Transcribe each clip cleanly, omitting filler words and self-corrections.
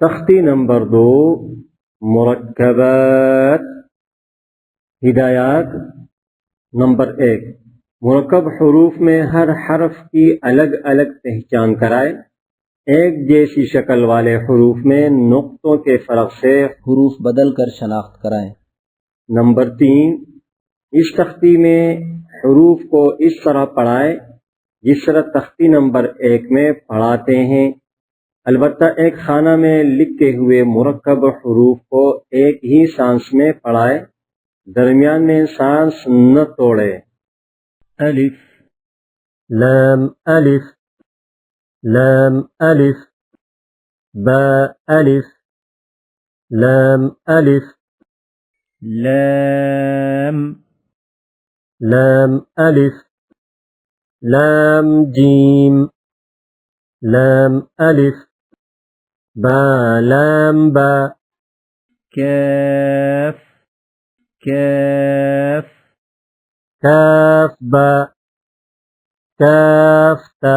तख्ती नंबर 2 मुरक्कबात। हिदायत नंबर 1, मुरक्कब हरूफ में हर हर्फ की अलग अलग पहचान कराए। एक जैसी शक्ल वाले हरूफ में नुक्तों के फर्क से हरूफ बदल कर शनाख्त कराएं। नंबर 3, इस तख्ती में हरूफ को इस तरह पढ़ाएं जिस तरह तख्ती नंबर 1 में पढ़ाते हैं। अलबत्ता एक खाना में लिखे हुए मुरक्कब हरूफ को एक ही सांस में पढ़ाएं, दरमियान में सांस न तोड़े। अलिफ लाम अलिफ, लाम अलिफ, बा अलिफ, लाम अलिफ, लाम, लाम अलिफ, लाम जीम, लाम अलिफ, बा लाम बा, कैफ, कैफ, काफ बा, काफ ता,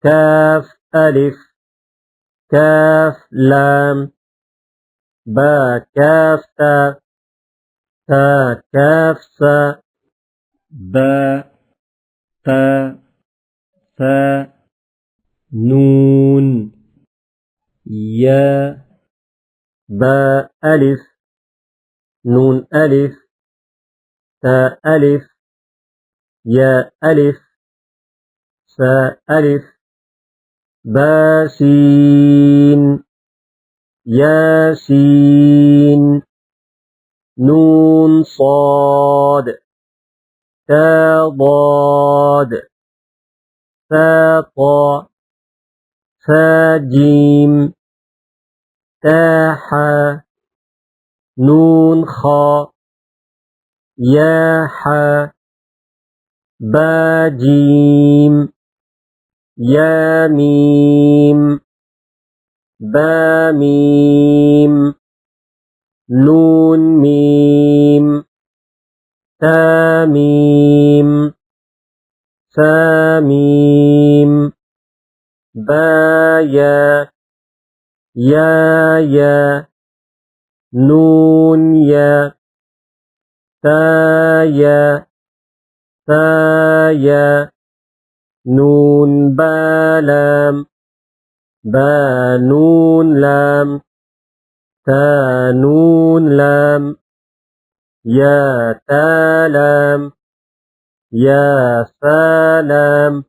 काफ अलिफ, काफ लाम, बा काफ ता, ता काफ सा, बा ता सा, नून, या, बा अलिफ, नून अलिफ, ता अलिफ, या अलिफ, सा अलिफ, बासीन, यासीन, नून صاد, تا ضاد, ثا طا, ثا جيم, تا حا, نون خا, يا حا, با جيم, يا ميم, با ميم, نون ميم, تا ميم, ثا ميم, با يا, يا يا, نون يا, تا يا, تا يا, نون با لام, با نون لام, تا نون لام, يا تا لام, يا فا لام.